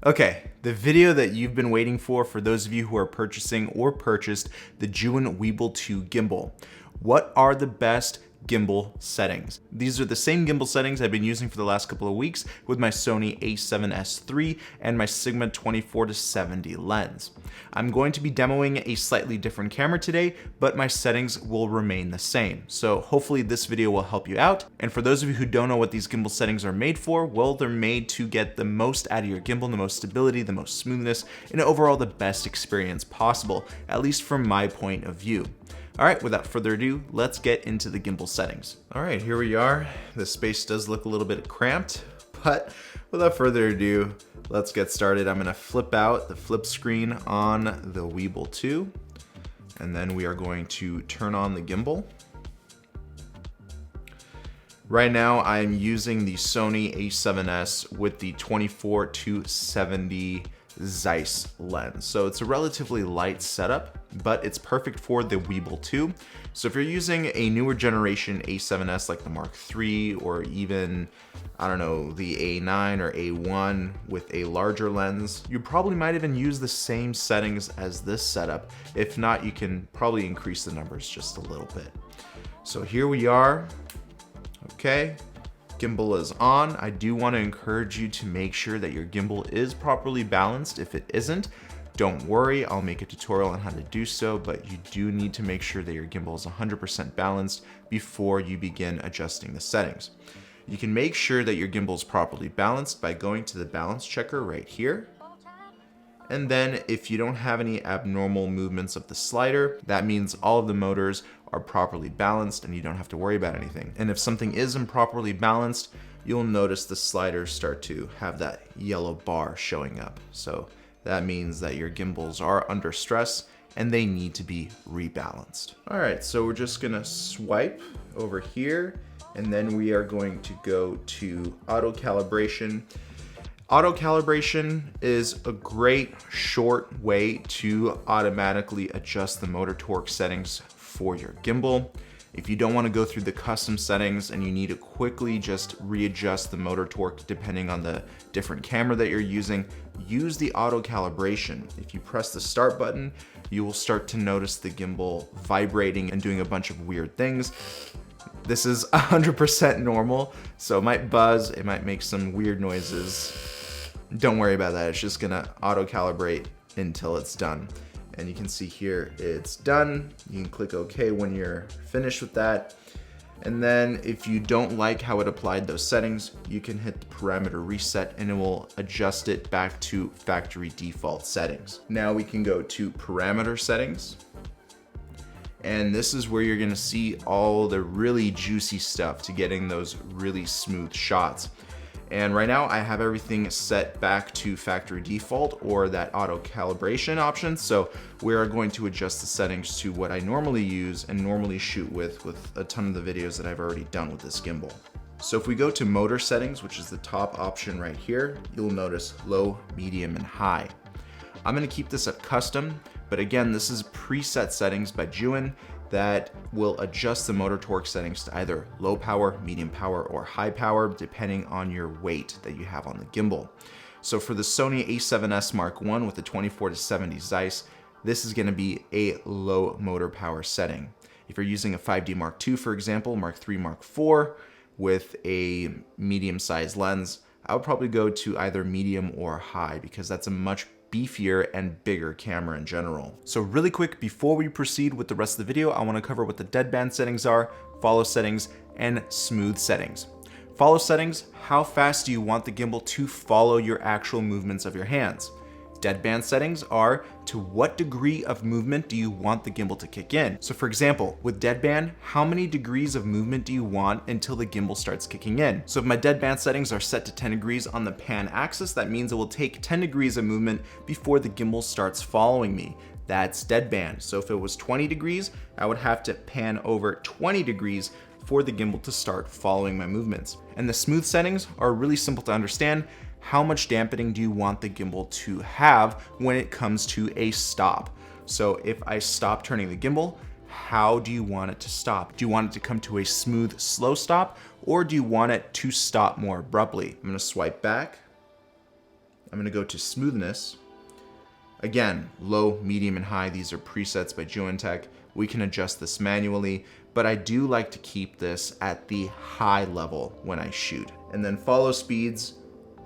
Okay, the video that you've been waiting for those of you who are purchasing or purchased the Zhiyun Weebill 2 gimbal. What are the best gimbal settings? These are the same gimbal settings I've been using for the last couple of weeks with my Sony a7S III and my Sigma 24-70 lens. I'm going to be demoing a slightly different camera today, but my settings will remain the same. So hopefully this video will help you out. And for those of you who don't know what these gimbal settings are made for, well, they're made to get the most out of your gimbal, the most stability, the most smoothness, and overall the best experience possible, at least from my point of view. All right, without further ado, let's get into the gimbal settings. All right, here we are. The space does look a little bit cramped, but without further ado, let's get started. I'm gonna flip out the flip screen on the Weebill 2, and then we are going to turn on the gimbal. Right now, I'm using the Sony a7S with the 24-70 Zeiss lens. So it's a relatively light setup, but it's perfect for the Weebill 2. So if you're using a newer generation a7S like the Mark III, or even, I don't know, the A9 or A1 with a larger lens, you probably might even use the same settings as this setup. If not, you can probably increase the numbers just a little bit. So here we are. Okay. Gimbal is on. I do want to encourage you to make sure that your gimbal is properly balanced. If it isn't, don't worry, I'll make a tutorial on how to do so, but you do need to make sure that your gimbal is 100% balanced before you begin adjusting the settings. You can make sure that your gimbal is properly balanced by going to the balance checker right here. And then if you don't have any abnormal movements of the slider, that means all of the motors are properly balanced and you don't have to worry about anything. And if something is improperly balanced, you'll notice the sliders start to have that yellow bar showing up. So that means that your gimbals are under stress and they need to be rebalanced. All right, so we're just gonna swipe over here, and then we are going to go to auto calibration. Auto calibration is a great short way to automatically adjust the motor torque settings for your gimbal. If you don't want to go through the custom settings and you need to quickly just readjust the motor torque depending on the different camera that you're using, use the auto calibration. If you press the start button, you will start to notice the gimbal vibrating and doing a bunch of weird things. This is 100% normal, so it might buzz, it might make some weird noises. Don't worry about that, it's just gonna auto calibrate until it's done. And you can see here it's done. You can click OK when you're finished with that. And then if you don't like how it applied those settings, you can hit the parameter reset and it will adjust it back to factory default settings. Now we can go to parameter settings. And this is where you're gonna see all the really juicy stuff to getting those really smooth shots. And right now I have everything set back to factory default or that auto calibration option. So we are going to adjust the settings to what I normally use and normally shoot with a ton of the videos that I've already done with this gimbal. So if we go to motor settings, which is the top option right here, you'll notice low, medium, and high. I'm gonna keep this at custom, but again, this is preset settings by Zhiyun that will adjust the motor torque settings to either low power, medium power, or high power, depending on your weight that you have on the gimbal. So for the Sony a7S Mark I with the 24-70 Zeiss, this is gonna be a low motor power setting. If you're using a 5D Mark II, for example, Mark III, Mark IV, with a medium-sized lens, I would probably go to either medium or high because that's a much beefier and bigger camera in general. So really quick, before we proceed with the rest of the video, I want to cover what the deadband settings are, follow settings, and smooth settings. Follow settings: how fast do you want the gimbal to follow your actual movements of your hands? Deadband settings are to what degree of movement do you want the gimbal to kick in? So for example, with deadband, how many degrees of movement do you want until the gimbal starts kicking in? So if my deadband settings are set to 10 degrees on the pan axis, that means it will take 10 degrees of movement before the gimbal starts following me. That's deadband. So if it was 20 degrees, I would have to pan over 20 degrees for the gimbal to start following my movements. And the smooth settings are really simple to understand. How much dampening do you want the gimbal to have when it comes to a stop? So if I stop turning the gimbal, how do you want it to stop? Do you want it to come to a smooth, slow stop, or do you want it to stop more abruptly? I'm gonna swipe back, I'm gonna go to smoothness. Again, low, medium, and high, these are presets by Zhiyun. We can adjust this manually, but I do like to keep this at the high level when I shoot. And then follow speeds,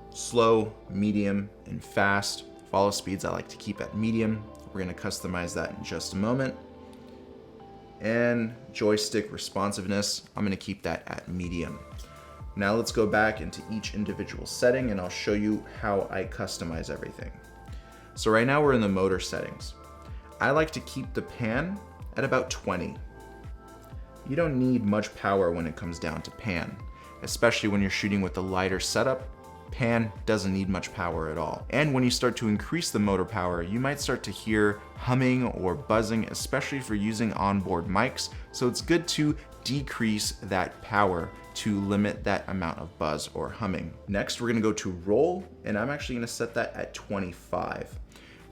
slow, medium, and fast. Follow speeds I like to keep at medium. We're gonna customize that in just a moment. And joystick responsiveness, I'm gonna keep that at medium. Now let's go back into each individual setting and I'll show you how I customize everything. So right now we're in the motor settings. I like to keep the pan at about 20. You don't need much power when it comes down to pan, especially when you're shooting with a lighter setup. Pan doesn't need much power at all. And when you start to increase the motor power, you might start to hear humming or buzzing, especially if you're using onboard mics. So it's good to decrease that power to limit that amount of buzz or humming. Next, we're gonna go to roll, and I'm actually gonna set that at 25.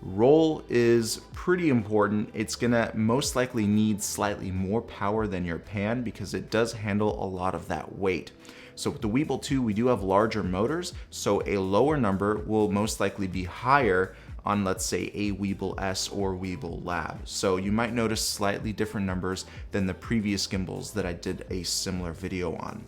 Roll is pretty important. It's gonna most likely need slightly more power than your pan because it does handle a lot of that weight. So with the Weebill 2, we do have larger motors, so a lower number will most likely be higher on, let's say, a Weebill S or Weebill Lab. So you might notice slightly different numbers than the previous gimbals that I did a similar video on.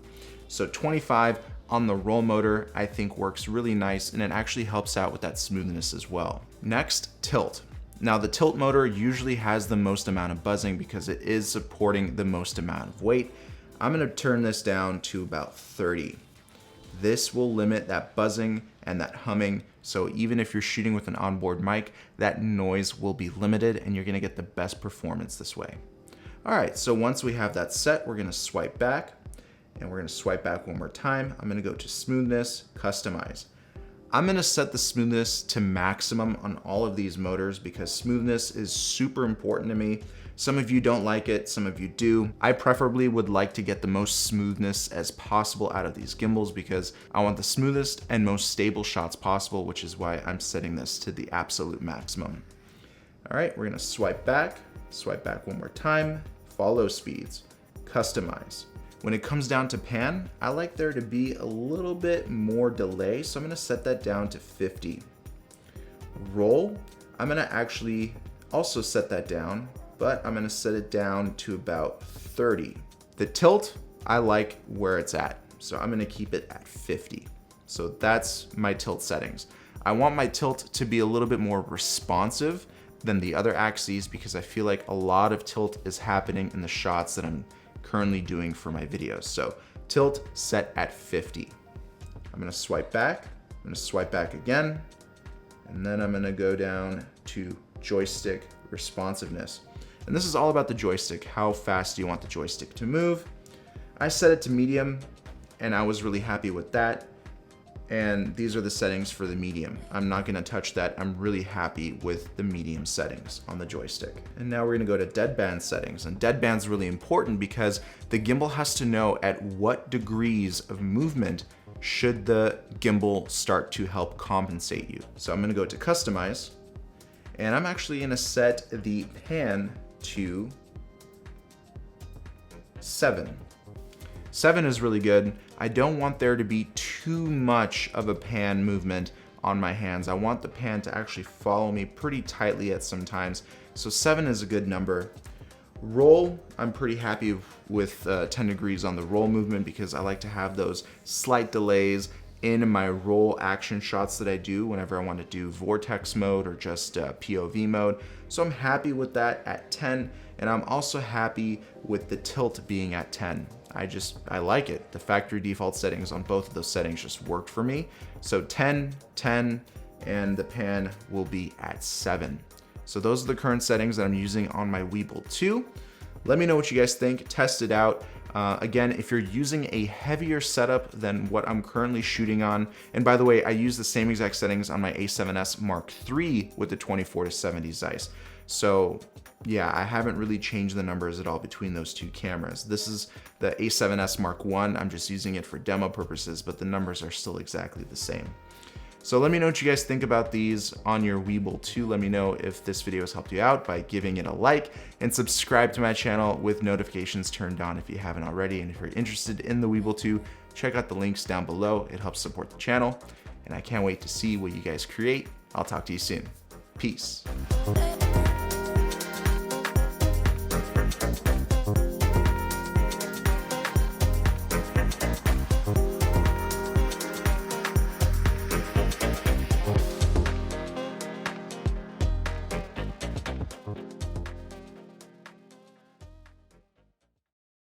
So 25 on the roll motor, I think works really nice, and it actually helps out with that smoothness as well. Next, tilt. Now the tilt motor usually has the most amount of buzzing because it is supporting the most amount of weight. I'm gonna turn this down to about 30. This will limit that buzzing and that humming, so even if you're shooting with an onboard mic, that noise will be limited and you're gonna get the best performance this way. All right, so once we have that set, we're gonna swipe back, and we're gonna swipe back one more time. I'm gonna go to smoothness, customize. I'm gonna set the smoothness to maximum on all of these motors because smoothness is super important to me. Some of you don't like it, some of you do. I preferably would like to get the most smoothness as possible out of these gimbals because I want the smoothest and most stable shots possible, which is why I'm setting this to the absolute maximum. All right, we're gonna swipe back one more time, follow speeds, customize. When it comes down to pan, I like there to be a little bit more delay, so I'm gonna set that down to 50. Roll, I'm gonna actually also set that down, but I'm gonna set it down to about 30. The tilt, I like where it's at, so I'm gonna keep it at 50. So that's my tilt settings. I want my tilt to be a little bit more responsive than the other axes because I feel like a lot of tilt is happening in the shots that I'm currently doing for my videos. So tilt set at 50. I'm gonna swipe back, I'm gonna swipe back again, and then I'm gonna go down to joystick responsiveness. And this is all about the joystick. How fast do you want the joystick to move? I set it to medium, and I was really happy with that. And these are the settings for the medium. I'm not gonna touch that. I'm really happy with the medium settings on the joystick. And now we're gonna go to deadband settings. And deadband's really important because the gimbal has to know at what degrees of movement should the gimbal start to help compensate you. So I'm gonna go to customize, and I'm actually gonna set the pan to 7. 7 is really good. I don't want there to be too much of a pan movement on my hands. I want the pan to actually follow me pretty tightly at some times. So 7 is a good number. Roll, I'm pretty happy with 10 degrees on the roll movement because I like to have those slight delays in my roll action shots that I do whenever I want to do vortex mode or just POV mode. So I'm happy with that at 10, and I'm also happy with the tilt being at 10. I like it. The factory default settings on both of those settings just worked for me. So 10, 10, and the pan will be at 7. So those are the current settings that I'm using on my Weebill 2. Let me know what you guys think, test it out. Again, if you're using a heavier setup than what I'm currently shooting on, and by the way, I use the same exact settings on my A7S Mark III with the 24-70 Zeiss. So yeah, I haven't really changed the numbers at all between those two cameras. This is the A7S Mark I, I'm just using it for demo purposes, but the numbers are still exactly the same. So let me know what you guys think about these on your Weebill 2. Let me know if this video has helped you out by giving it a like, and subscribe to my channel with notifications turned on if you haven't already. And if you're interested in the Weebill 2, check out the links down below. It helps support the channel. and I can't wait to see what you guys create. I'll talk to you soon. Peace.